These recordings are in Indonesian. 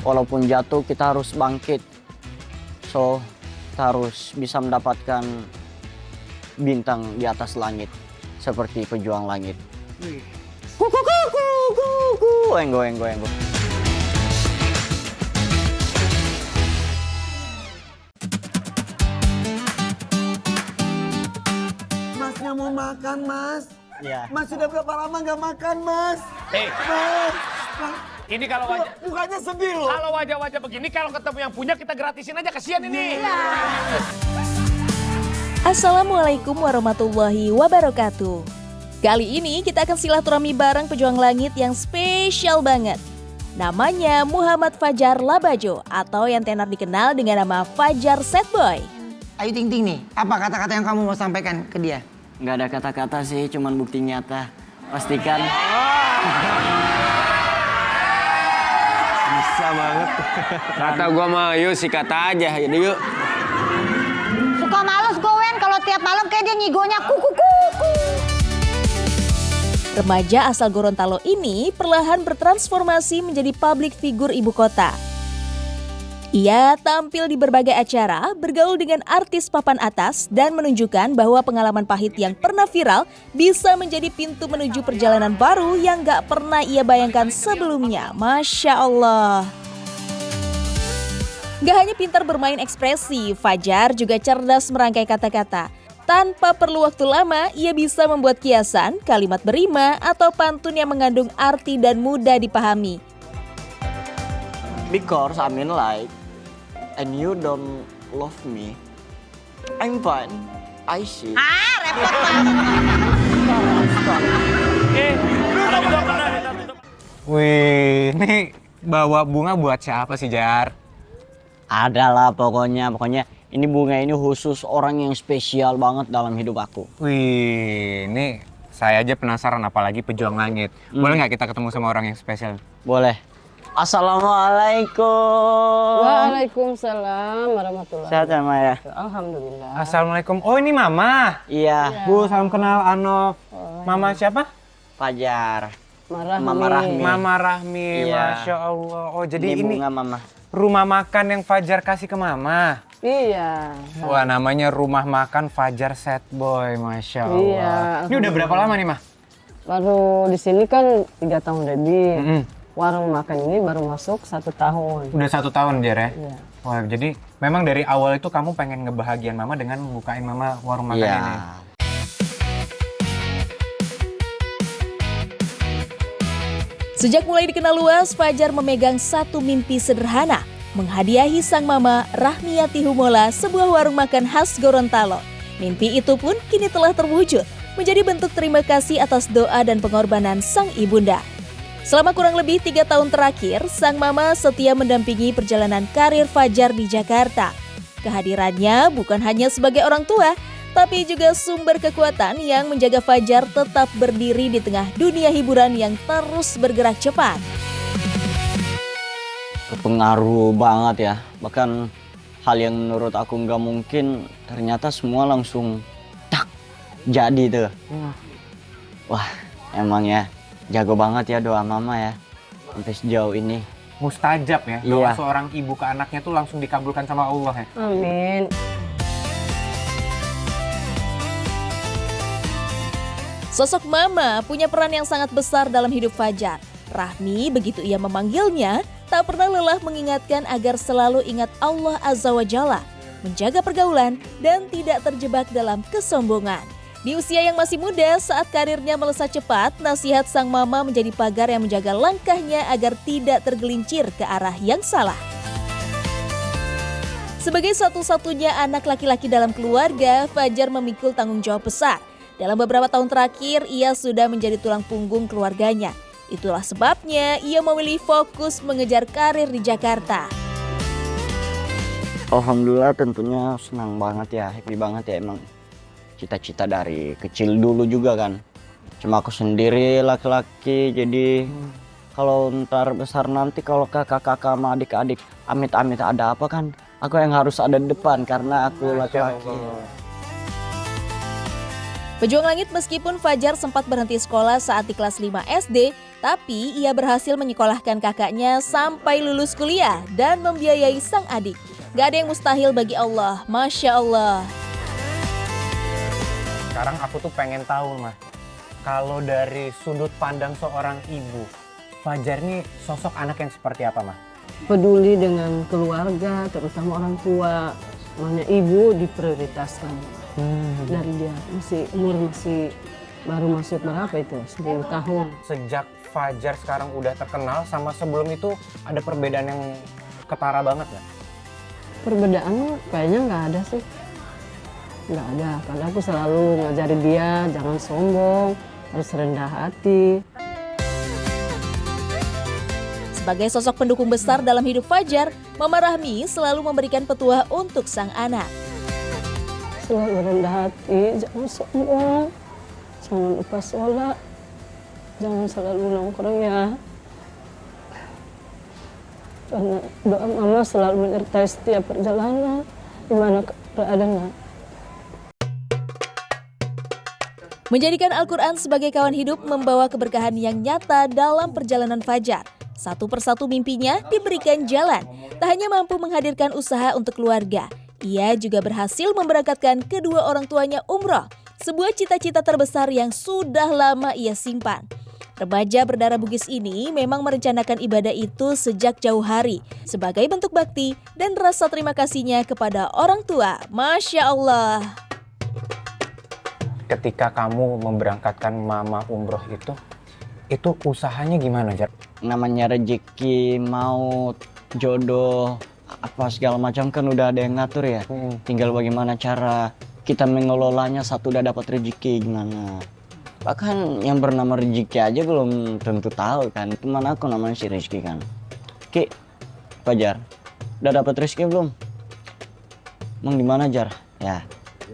walaupun jatuh kita harus bangkit. So, kita harus bisa mendapatkan bintang di atas langit seperti pejuang langit. Kuku kuku kuku, enggo. Masnya mau makan, Mas. Ya. Mas sudah berapa lama nggak makan, Mas? Mas. Ini kalau wajah, Mukanya sedih loh. kalau wajah-wajah begini, kalau ketemu yang punya kita gratisin aja, kasihan ini. Assalamualaikum warahmatullahi wabarakatuh. Kali ini kita akan silaturahmi bareng pejuang langit yang spesial banget. Namanya Muhammad Fajar Labajo atau yang tenar dikenal dengan nama Fajar Sad Boy. Ayu Ting Ting nih, apa kata-kata yang kamu mau sampaikan ke dia? Nggak ada kata-kata sih, cuman bukti nyata. Pastikan. Bisa banget. Kata gua mah yuk sikat aja, jadi yuk. Suka males gowen kalau tiap malam kayak dia ngigonya kuku. Remaja asal Gorontalo ini perlahan bertransformasi menjadi publik figur ibu kota. Ia tampil di berbagai acara, bergaul dengan artis papan atas, dan menunjukkan bahwa pengalaman pahit yang pernah viral bisa menjadi pintu menuju perjalanan baru yang gak pernah ia bayangkan sebelumnya. Masya Allah. Gak hanya pintar bermain ekspresi, Fajar juga cerdas merangkai kata-kata. Tanpa perlu waktu lama, ia bisa membuat kiasan, kalimat berima, atau pantun yang mengandung arti dan mudah dipahami. Because I'm in light and you don't love me, I'm fine. I see. Repot banget. Wih, ini bawa bunga buat siapa sih, Jar? Adalah pokoknya ini bunga ini khusus orang yang spesial banget dalam hidup aku. Wih, ini saya aja penasaran apalagi pejuang langit. Boleh nggak kita ketemu sama orang yang spesial? Boleh. Assalamualaikum. Waalaikumsalam warahmatullahi Sehat ya Maya? Alhamdulillah. Assalamualaikum. Oh ini Mama. Iya. Bu, salam kenal Anof. Mama siapa? Fajar. Marahmi. Mama Rahmi. Mama Rahmi. Iya. Masya Allah. Oh jadi ini bunga Mama. rumah makan yang Fajar kasih ke Mama. Iya. Wah namanya rumah makan Fajar Sad Boy. Masya Allah. Iya. Ini udah berapa lama nih, Mah? Baru di sini kan 3 tahun lebih. Mm-mm. Warung makan ini baru masuk 1 tahun. Udah 1 tahun, Jar ya? Iya. Wah, jadi memang dari awal itu kamu pengen ngebahagiain Mama dengan membukain Mama warung makan Iya. ini. Sejak mulai dikenal luas, Fajar memegang satu mimpi sederhana, menghadiahi sang mama Rahmiati Humola sebuah warung makan khas Gorontalo. Mimpi itu pun kini telah terwujud, menjadi bentuk terima kasih atas doa dan pengorbanan sang ibunda. Selama kurang lebih 3 tahun terakhir, sang mama setia mendampingi perjalanan karir Fajar di Jakarta. Kehadirannya bukan hanya sebagai orang tua, tapi juga sumber kekuatan yang menjaga Fajar tetap berdiri di tengah dunia hiburan yang terus bergerak cepat. Berpengaruh banget ya. Bahkan hal yang menurut aku nggak mungkin, ternyata semua langsung tak jadi tuh. Wah, emang ya jago banget ya doa Mama ya. Sampai sejauh ini. Mustajab ya, Iya. doa seorang ibu ke anaknya tuh langsung dikabulkan sama Allah ya. Amin. Sosok mama punya peran yang sangat besar dalam hidup Fajar. Rahmi, begitu ia memanggilnya, tak pernah lelah mengingatkan agar selalu ingat Allah Azza wa Jalla, menjaga pergaulan, dan tidak terjebak dalam kesombongan. Di usia yang masih muda, saat karirnya melesat cepat, nasihat sang mama menjadi pagar yang menjaga langkahnya agar tidak tergelincir ke arah yang salah. Sebagai satu-satunya anak laki-laki dalam keluarga, Fajar memikul tanggung jawab besar. Dalam beberapa tahun terakhir, ia sudah menjadi tulang punggung keluarganya. Itulah sebabnya ia memilih fokus mengejar karir di Jakarta. Alhamdulillah tentunya senang banget ya, happy banget ya emang. Cita-cita dari kecil dulu juga kan. Cuma aku sendiri laki-laki, jadi kalau ntar besar nanti kalau kakak-kakak sama adik-adik amit-amit ada apa kan, aku yang harus ada di depan karena aku laki-laki. Pejuang langit meskipun Fajar sempat berhenti sekolah saat di kelas 5 SD, tapi ia berhasil menyekolahkan kakaknya sampai lulus kuliah dan membiayai sang adik. Gak ada yang mustahil bagi Allah, Masya Allah. Sekarang aku tuh pengen tahu, Mah. Kalau dari sudut pandang seorang ibu, Fajar nih sosok anak yang seperti apa, Mah? Peduli dengan keluarga, terutama orang tua. Makanya ibu diprioritaskan. Dari dia masih baru masuk berapa itu? 10 tahun. Sejak Fajar sekarang udah terkenal sama sebelum itu ada perbedaan yang ketara banget nggak? Perbedaan kayaknya nggak ada sih. Nggak ada, karena aku selalu ngajarin dia jangan sombong, harus rendah hati. Sebagai sosok pendukung besar dalam hidup Fajar, Mama Rahmi selalu memberikan petuah untuk sang anak. Selalu rendah hati, jangan sombong, jangan lupa sholat, jangan selalu nongkrong ya. Karena doa mama selalu menyertai setiap perjalanan, dimana keadaannya. Menjadikan Al-Quran sebagai kawan hidup membawa keberkahan yang nyata dalam perjalanan Fajar. Satu persatu mimpinya diberikan jalan, tak hanya mampu menghadirkan usaha untuk keluarga, ia juga berhasil memberangkatkan kedua orang tuanya umroh, sebuah cita-cita terbesar yang sudah lama ia simpan. Remaja berdarah Bugis ini memang merencanakan ibadah itu sejak jauh hari, sebagai bentuk bakti dan rasa terima kasihnya kepada orang tua. Masya Allah. Ketika kamu memberangkatkan mama umroh itu usahanya gimana, Jar? Namanya rezeki, maut, jodoh, apa segala macam kan udah ada yang ngatur ya. Tinggal bagaimana cara kita mengelolanya saat udah dapat rezeki gimana. Bahkan yang bernama rezeki aja belum tentu tahu kan. Teman aku namanya si Rizky kan. Ki, Fajar, udah dapat rezeki belum? Emang di mana, Jar? Ya,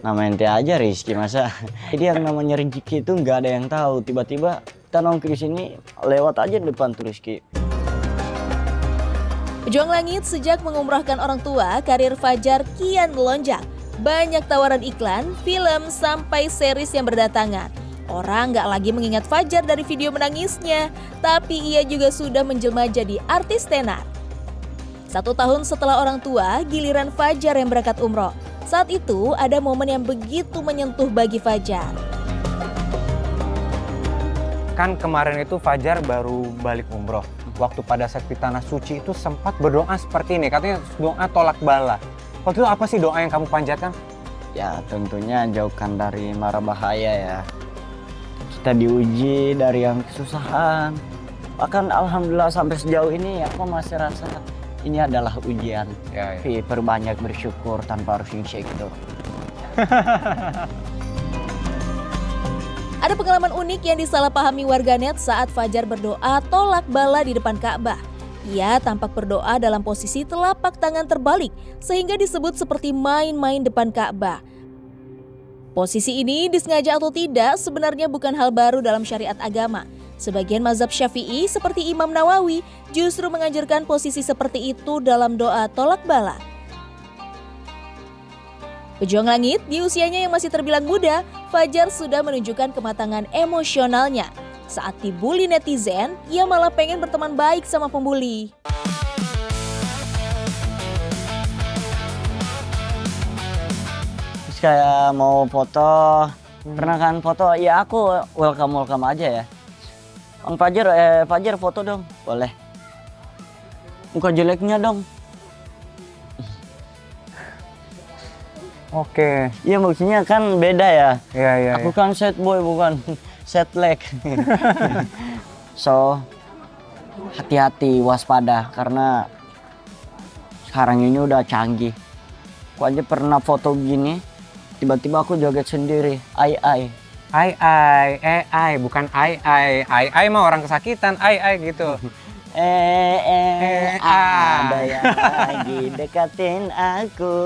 nama ente aja Rizky, masa. Jadi yang namanya rezeki itu nggak ada yang tahu. Tiba-tiba kita nongkrong di sini lewat aja di depan tuh Rizky. Pejuang langit sejak mengumrahkan orang tua, karir Fajar kian melonjak. Banyak tawaran iklan, film, sampai series yang berdatangan. Orang nggak lagi mengingat Fajar dari video menangisnya, tapi ia juga sudah menjelma jadi artis tenar. 1 tahun setelah orang tua, giliran Fajar yang berangkat umroh. Saat itu ada momen yang begitu menyentuh bagi Fajar. Kan kemarin itu Fajar baru balik umroh. Waktu pada saat di Tanah Suci itu sempat berdoa seperti ini, katanya doa tolak bala. Waktu itu apa sih doa yang kamu panjatkan? Ya tentunya jauhkan dari mara bahaya ya. Kita diuji dari yang kesusahan. Bahkan alhamdulillah sampai sejauh ini aku masih rasa ini adalah ujian. Ya. Tapi perbanyak bersyukur tanpa harus syek gitu. Ada pengalaman unik yang disalahpahami warganet saat Fajar berdoa tolak bala di depan Ka'bah. Ia tampak berdoa dalam posisi telapak tangan terbalik, sehingga disebut seperti main-main depan Ka'bah. Posisi ini disengaja atau tidak sebenarnya bukan hal baru dalam syariat agama. Sebagian mazhab Syafi'i seperti Imam Nawawi justru menganjurkan posisi seperti itu dalam doa tolak bala. Pejuang langit di usianya yang masih terbilang muda, Fajar sudah menunjukkan kematangan emosionalnya. Saat dibully netizen, ia malah pengen berteman baik sama pembuli. Terus kayak mau foto, pernah kan foto, ya aku welcome aja ya. Bang Fajar foto dong, boleh. Muka jeleknya dong. Oke. Iya maksudnya kan beda ya. Iya. Aku kan set boy bukan set leg. So hati-hati, waspada karena sekarang ini udah canggih. Aku aja pernah foto gini, tiba-tiba aku joget sendiri. Ai. Bukan ai mah orang kesakitan, ai gitu. Ada yang lagi dekatin aku.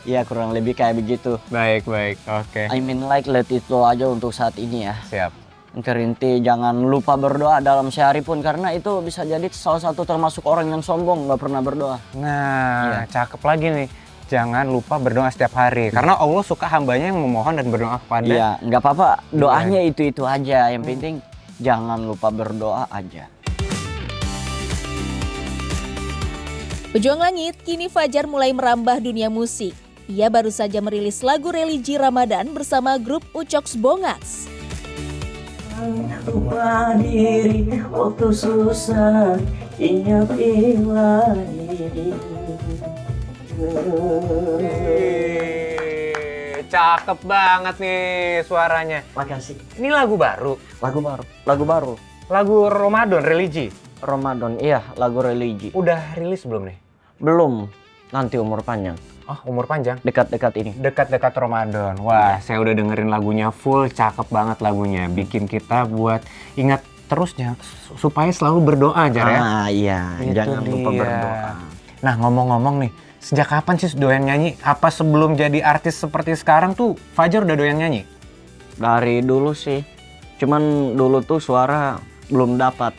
Ya kurang lebih kayak begitu. Baik, oke. I mean like let it flow aja untuk saat ini ya. Siap. Kerinti jangan lupa berdoa dalam sehari pun karena itu bisa jadi salah satu termasuk orang yang sombong nggak pernah berdoa. Nah, cakep lagi nih. jangan lupa berdoa setiap hari. Karena Allah suka hambanya yang memohon dan berdoa kepada. Iya, nggak apa-apa. Doanya itu aja. Yang penting jangan lupa berdoa aja. Pejuang Langit, kini Fajar mulai merambah dunia musik. Ia baru saja merilis lagu religi Ramadan bersama grup Ucoks Bongaks. Lupa diri waktu susah, ingat Cakep banget nih suaranya. Makasih. Ini lagu baru. Lagu baru. Lagu Ramadan religi. Ramadan, iya, lagu religi. Udah rilis belum nih? Belum. Nanti umur panjang. Oh, umur panjang. Dekat-dekat ini. Dekat-dekat Ramadan. Wah, saya udah dengerin lagunya full, cakep banget lagunya. Bikin kita buat ingat terusnya supaya selalu berdoa, Jar ya. Ah iya, Itu jangan lupa dia. berdoa. Nah, ngomong-ngomong nih, sejak kapan sih doyan nyanyi? Apa sebelum jadi artis seperti sekarang tuh Fajar udah doyan nyanyi? Dari dulu sih. Cuman dulu tuh suara belum dapat.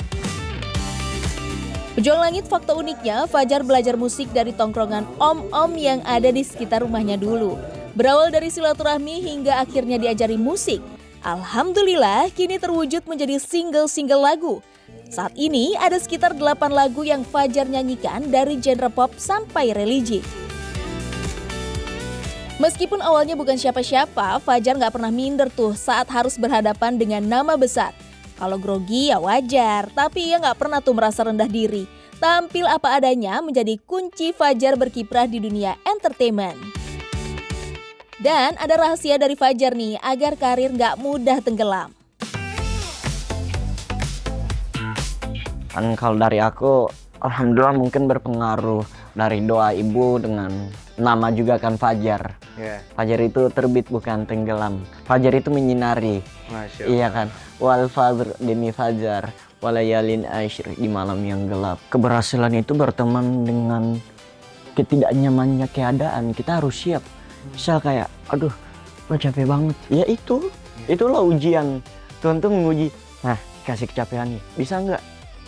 Pejuang Langit, fakta uniknya Fajar belajar musik dari tongkrongan om-om yang ada di sekitar rumahnya dulu. Berawal dari silaturahmi hingga akhirnya diajari musik. Alhamdulillah kini terwujud menjadi single-single lagu. Saat ini ada sekitar 8 lagu yang Fajar nyanyikan dari genre pop sampai religi. Meskipun awalnya bukan siapa-siapa, Fajar nggak pernah minder tuh saat harus berhadapan dengan nama besar. Kalau grogi ya wajar, tapi ia nggak pernah tuh merasa rendah diri. Tampil apa adanya menjadi kunci Fajar berkiprah di dunia entertainment. Dan ada rahasia dari Fajar nih agar karir nggak mudah tenggelam. Kan kalau dari aku, alhamdulillah mungkin berpengaruh dari doa ibu dengan nama juga kan Fajar. Fajar itu terbit bukan tenggelam. Fajar itu menyinari. Masya Allah. Iya kan? Wal fajr demi fajar, walayalin asyr di malam yang gelap. Keberhasilan itu berteman dengan ketidaknyamannya keadaan. Kita harus siap. Misal kayak, aduh, gue capek banget. Ya itulah ujian. Tuhan tuh menguji. Nah, kasih kecapean nih. Bisa nggak?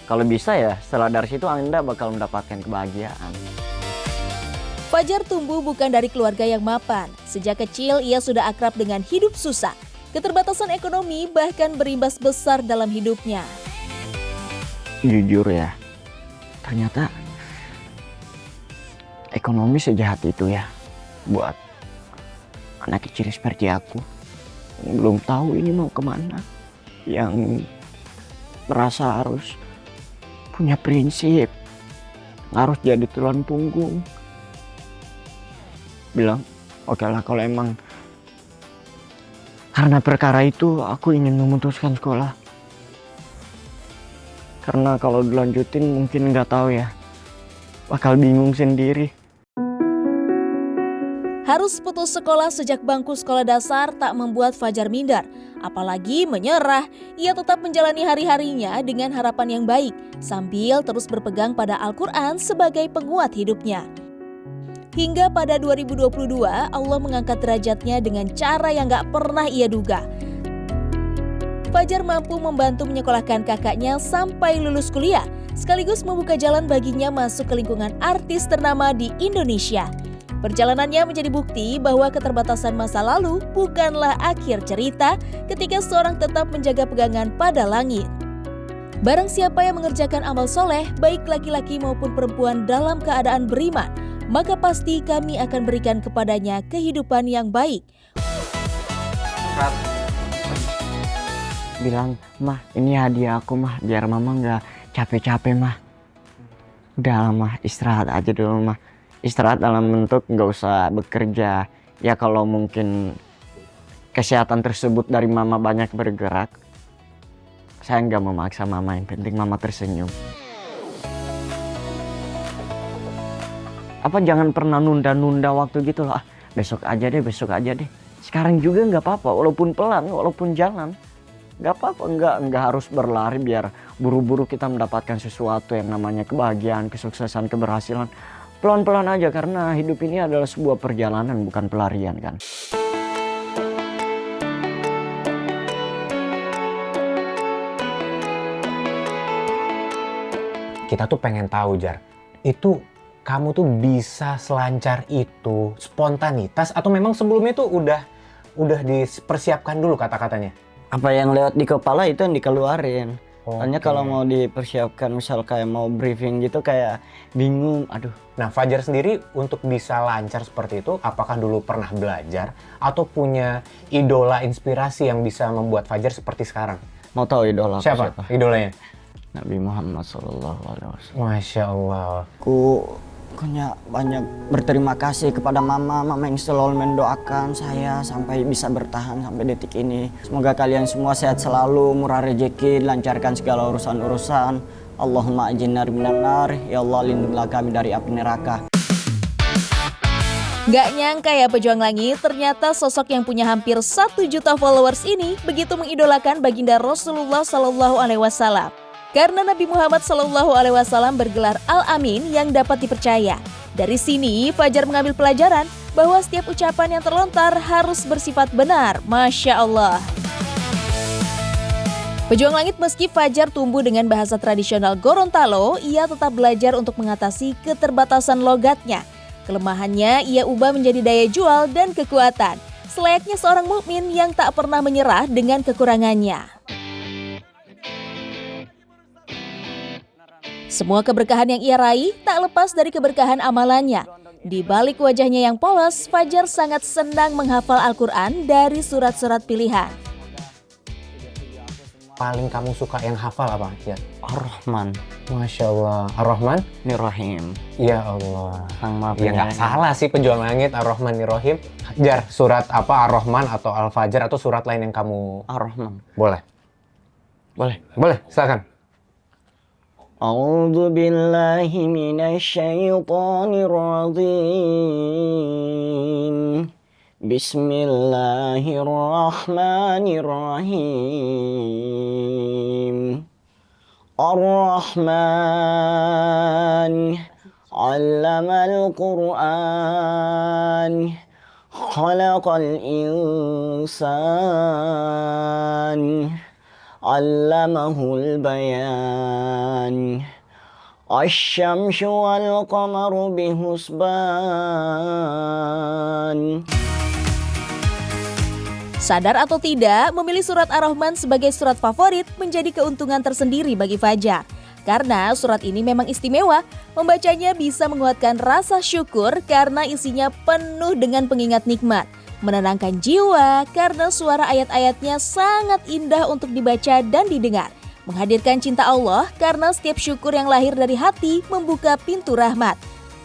Kalau bisa ya, setelah dari situ Anda bakal mendapatkan kebahagiaan. Fajar tumbuh bukan dari keluarga yang mapan. Sejak kecil ia sudah akrab dengan hidup susah. Keterbatasan ekonomi bahkan berimbas besar dalam hidupnya. Jujur ya, ternyata ekonomi sejahat itu ya buat anak kecil seperti aku. Belum tahu ini mau kemana. Yang merasa harus punya prinsip, harus jadi tulang punggung. Bilang, oke lah kalau emang karena perkara itu aku ingin memutuskan sekolah. Karena kalau dilanjutin mungkin nggak tahu ya, bakal bingung sendiri. Harus putus sekolah sejak bangku sekolah dasar tak membuat Fajar minder. Apalagi menyerah, ia tetap menjalani hari-harinya dengan harapan yang baik, sambil terus berpegang pada Al-Quran sebagai penguat hidupnya. Hingga pada 2022, Allah mengangkat derajatnya dengan cara yang gak pernah ia duga. Fajar mampu membantu menyekolahkan kakaknya sampai lulus kuliah, sekaligus membuka jalan baginya masuk ke lingkungan artis ternama di Indonesia. Perjalanannya menjadi bukti bahwa keterbatasan masa lalu bukanlah akhir cerita ketika seorang tetap menjaga pegangan pada langit. Barang siapa yang mengerjakan amal soleh, baik laki-laki maupun perempuan dalam keadaan beriman, maka pasti kami akan berikan kepadanya kehidupan yang baik. Bilang, mah ini hadiah aku mah, biar mama nggak capek-capek mah. Udah mah, istirahat aja dulu mah. Istirahat dalam bentuk nggak usah bekerja. Ya kalau mungkin kesehatan tersebut dari mama banyak bergerak, saya nggak memaksa mama, yang penting mama tersenyum. Apa jangan pernah nunda-nunda waktu gitu loh. Ah, besok aja deh. Sekarang juga nggak apa-apa, walaupun pelan, walaupun jalan. Nggak apa-apa, nggak harus berlari biar buru-buru kita mendapatkan sesuatu yang namanya kebahagiaan, kesuksesan, keberhasilan. Pelan-pelan aja, karena hidup ini adalah sebuah perjalanan, bukan pelarian kan. Kita tuh pengen tahu, Jar, itu kamu tuh bisa selancar itu, spontanitas, atau memang sebelumnya tuh udah dipersiapkan dulu kata-katanya? Apa yang lewat di kepala itu yang dikeluarin. Soalnya Oke. kalau mau dipersiapkan misal kayak mau briefing gitu kayak bingung, aduh. Nah, Fajar sendiri untuk bisa lancar seperti itu, apakah dulu pernah belajar atau punya idola inspirasi yang bisa membuat Fajar seperti sekarang? Mau tahu idola aku Siapa idolanya? Nabi Muhammad SAW. Masya Allah. Aku punya banyak berterima kasih kepada mama yang selalu mendoakan saya sampai bisa bertahan sampai detik ini. Semoga kalian semua sehat selalu, murah rezeki, lancarkan segala urusan-urusan. Allahumma ajinna minan nar, ya Allah lindungilah kami dari api neraka. Gak nyangka ya Pejuang Langit, ternyata sosok yang punya hampir 1 juta followers ini begitu mengidolakan baginda Rasulullah SAW. Karena Nabi Muhammad SAW bergelar Al-Amin yang dapat dipercaya. Dari sini, Fajar mengambil pelajaran bahwa setiap ucapan yang terlontar harus bersifat benar. Masya Allah. Pejuang Langit, meski Fajar tumbuh dengan bahasa tradisional Gorontalo, ia tetap belajar untuk mengatasi keterbatasan logatnya. Kelemahannya ia ubah menjadi daya jual dan kekuatan. Selayaknya seorang mukmin yang tak pernah menyerah dengan kekurangannya. Semua keberkahan yang ia raih tak lepas dari keberkahan amalannya. Di balik wajahnya yang polos, Fajar sangat senang menghafal Al-Quran dari surat-surat pilihan. Paling kamu suka yang hafal apa? Ya. Ar-Rahman, Masya Allah. Ar-Rahman? Ar-Rahim. Ya Allah. Sang Maha Ya nggak Penyayang. salah sih Pejuang Langit, Ar-Rahman Ar-Rahim. Jar, surat apa? Ar-Rahman atau Al-Fajr atau surat lain yang kamu... Ar-Rahman. Boleh? Boleh. Boleh, silakan. A'udzu billahi minasyaitonir rajim. Bismillahirrahmanirrahim. Ar-Rahman 'allamal Qur'an. Khalaqal insan. 'Allamahul bayan. Asy-syamsu wal qamaru bihusban. Sadar atau tidak, memilih surat Ar-Rahman sebagai surat favorit menjadi keuntungan tersendiri bagi Fajar. Karena surat ini memang istimewa, membacanya bisa menguatkan rasa syukur karena isinya penuh dengan pengingat nikmat. Menenangkan jiwa karena suara ayat-ayatnya sangat indah untuk dibaca dan didengar. Menghadirkan cinta Allah karena setiap syukur yang lahir dari hati membuka pintu rahmat.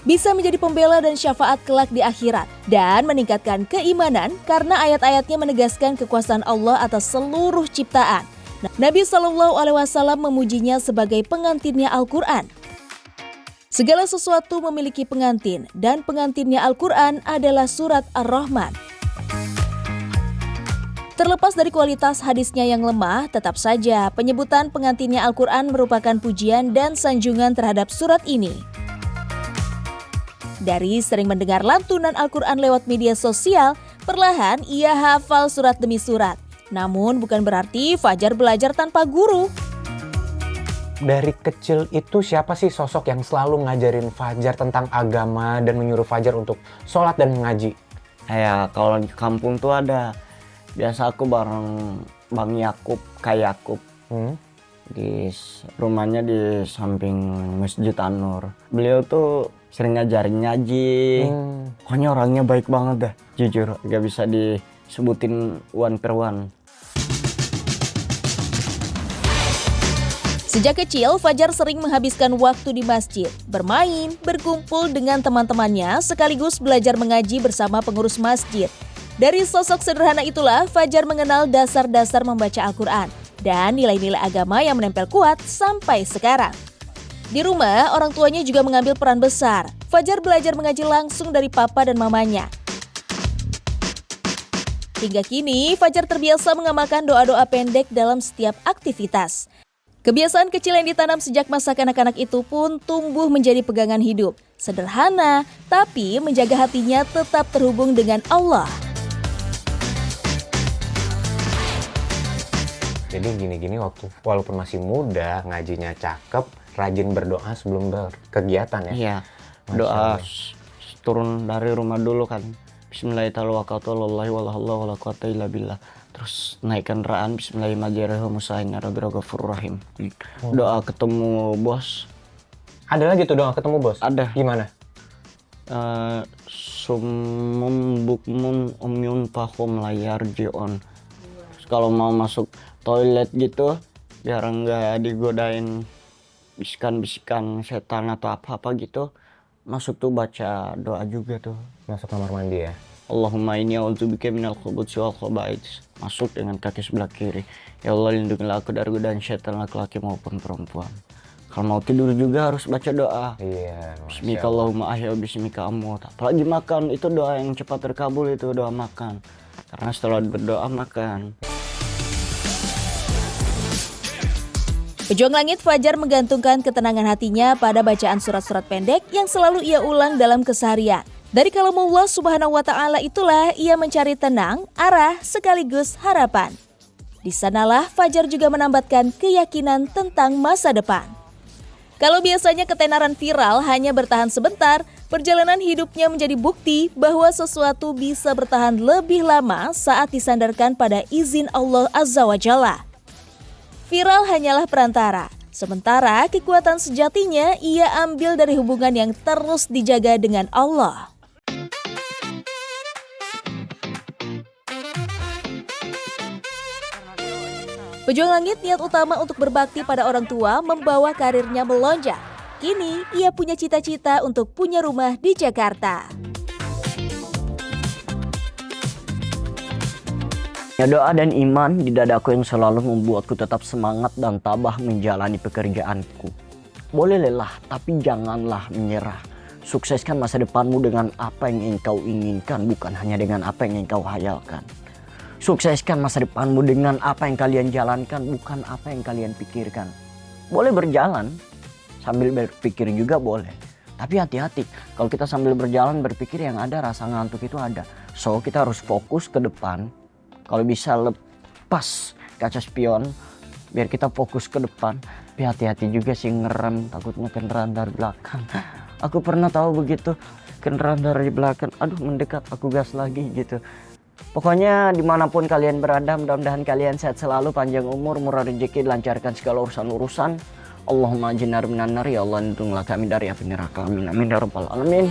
Bisa menjadi pembela dan syafaat kelak di akhirat. Dan meningkatkan keimanan karena ayat-ayatnya menegaskan kekuasaan Allah atas seluruh ciptaan. Nabi SAW memujinya sebagai pengantinnya Al-Quran. Segala sesuatu memiliki pengantin dan pengantinnya Al-Quran adalah surat Ar-Rahman. Terlepas dari kualitas hadisnya yang lemah, tetap saja penyebutan pengantinnya Al-Quran merupakan pujian dan sanjungan terhadap surat ini. Dari sering mendengar lantunan Al-Quran lewat media sosial, perlahan ia hafal surat demi surat. Namun bukan berarti Fajar belajar tanpa guru. Dari kecil itu siapa sih sosok yang selalu ngajarin Fajar tentang agama dan menyuruh Fajar untuk sholat dan mengaji? Kalau di kampung tuh ada. Biasa aku bareng Bang Yakub, Kak Yakub. Rumahnya di samping Masjid An-Nur. Beliau tuh sering ngajarin ngaji. Pokoknya orangnya baik banget dah. Jujur, gak bisa disebutin one per one. Sejak kecil, Fajar sering menghabiskan waktu di masjid, bermain, berkumpul dengan teman-temannya, sekaligus belajar mengaji bersama pengurus masjid. Dari sosok sederhana itulah, Fajar mengenal dasar-dasar membaca Al-Quran dan nilai-nilai agama yang menempel kuat sampai sekarang. Di rumah, orang tuanya juga mengambil peran besar. Fajar belajar mengaji langsung dari papa dan mamanya. Hingga kini, Fajar terbiasa mengamalkan doa-doa pendek dalam setiap aktivitas. Kebiasaan kecil yang ditanam sejak masa kanak-kanak itu pun tumbuh menjadi pegangan hidup. Sederhana, tapi menjaga hatinya tetap terhubung dengan Allah. Jadi gini-gini walaupun masih muda, ngajinya cakep, rajin berdoa sebelum berkegiatan ya. Iya, doa turun dari rumah dulu kan. Bismillahirrahmanirrahim. Terus naik kendaraan Bismillahirrahmanirrahim. Doa ketemu bos. Ada lagi tuh doa ketemu bos? Ada. Gimana? Summun bukmun umyun fahum layar jion. Kalau mau masuk toilet gitu biar enggak digodain bisikan-bisikan setan atau apa-apa gitu, masuk tuh baca doa juga tuh. Masuk kamar mandi ya? Allahumma inni a'udzubika minal khubuthi wal khaba'its. Masuk dengan kaki sebelah kiri. Ya Allah, lindungilah aku dari godaan setan laki-laki maupun perempuan. Kalau mau tidur juga harus baca doa. Iya. Bismika Allahumma ahya bismika amut. Apalagi makan, itu doa yang cepat terkabul, itu doa makan. Karena setelah berdoa makan. Pejuang Langit Fajar menggantungkan ketenangan hatinya pada bacaan surat-surat pendek yang selalu ia ulang dalam keseharian. Dari kalamullah Subhanahu wa Ta'ala itulah ia mencari tenang, arah, sekaligus harapan. Di sanalah Fajar juga menambatkan keyakinan tentang masa depan. Kalau biasanya ketenaran viral hanya bertahan sebentar, perjalanan hidupnya menjadi bukti bahwa sesuatu bisa bertahan lebih lama saat disandarkan pada izin Allah Azza wa Jalla. Viral hanyalah perantara, sementara kekuatan sejatinya ia ambil dari hubungan yang terus dijaga dengan Allah. Pejuang Langit niat utama untuk berbakti pada orang tua membawa karirnya melonjak. Kini ia punya cita-cita untuk punya rumah di Jakarta. Ya, doa dan iman di dadaku yang selalu membuatku tetap semangat dan tabah menjalani pekerjaanku. Boleh lelah, tapi janganlah menyerah. Sukseskan masa depanmu dengan apa yang engkau inginkan, bukan hanya dengan apa yang engkau hayalkan. Sukseskan masa depanmu dengan apa yang kalian jalankan, bukan apa yang kalian pikirkan. Boleh berjalan, sambil berpikir juga boleh. Tapi hati-hati, kalau kita sambil berjalan berpikir yang ada rasa ngantuk itu ada. So, kita harus fokus ke depan. Kalau bisa lepas kaca spion biar kita fokus ke depan. Tapi hati-hati juga sih ngerem, takutnya kendaraan dari belakang. Aku pernah tahu begitu, kendaraan dari belakang, aduh mendekat, aku gas lagi gitu. Pokoknya dimanapun kalian berada, mudah-mudahan kalian sehat selalu, panjang umur, murah rezeki, dilancarkan segala urusan-urusan. Allahumma ajinna minan nar, ya Allah lindungilah kami dari api neraka. Amin amin ya rabbal alamin.